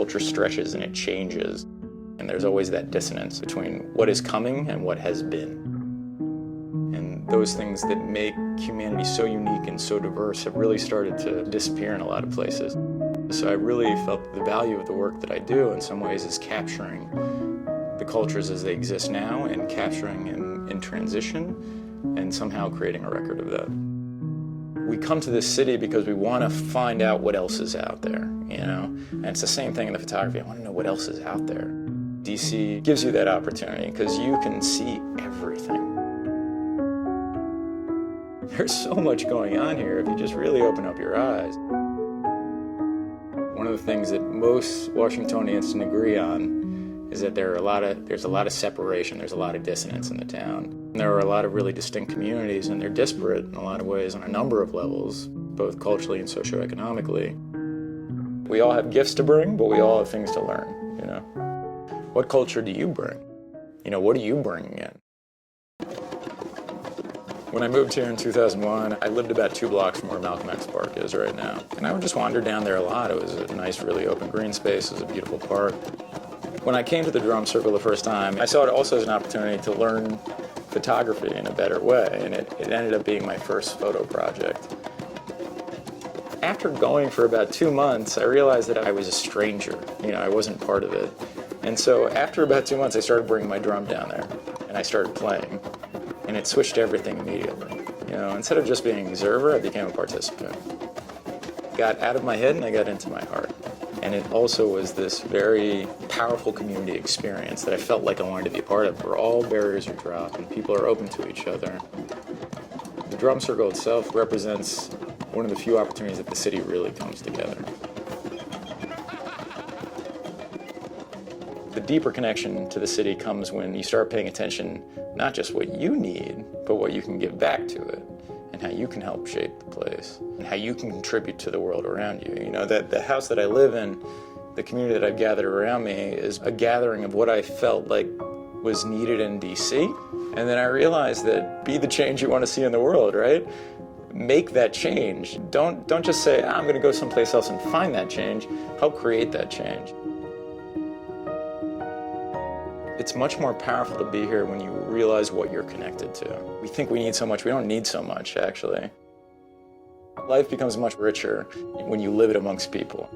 culture stretches and it changes. And there's always that dissonance between what is coming and what has been. And those things that make humanity so unique and so diverse have really started to disappear in a lot of places. So I really felt that the value of the work that I do in some ways is capturing the cultures as they exist now and capturing in transition and somehow creating a record of that. We come to this city because we want to find out what else is out there, you know? And it's the same thing in the photography. I want to know what else is out there. DC gives you that opportunity because you can see everything. There's so much going on here if you just really open up your eyes. One of the things that most Washingtonians can agree on is that there's a lot of separation, there's a lot of dissonance in the town. And there are a lot of really distinct communities, and they're disparate in a lot of ways on a number of levels, both culturally and socioeconomically. We all have gifts to bring, but we all have things to learn, you know? What culture do you bring? You know, what are you bringing in? When I moved here in 2001, I lived about 2 blocks from where Malcolm X Park is right now. And I would just wander down there a lot. It was a nice, really open green space. It was a beautiful park. When I came to the drum circle the first time, I saw it also as an opportunity to learn photography in a better way. And it ended up being my first photo project. After going for about 2 months, I realized that I was a stranger. You know, I wasn't part of it. And so after about 2 months, I started bringing my drum down there. And I started playing. And it switched everything immediately. You know, instead of just being an observer, I became a participant. Got out of my head and I got into my heart. And it also was this very powerful community experience that I felt like I wanted to be a part of, where all barriers are dropped and people are open to each other. The drum circle itself represents one of the few opportunities that the city really comes together. The deeper connection to the city comes when you start paying attention, not just what you need, but what you can give back to it, and how you can help shape the place, and how you can contribute to the world around you. You know, that the house that I live in, the community that I've gathered around me, is a gathering of what I felt like was needed in DC. And then I realized that be the change you want to see in the world, right? Make that change. Don't just say, I'm going to go someplace else and find that change. Help create that change. It's much more powerful to be here when you realize what you're connected to. We think we need so much. We don't need so much, actually. Life becomes much richer when you live it amongst people.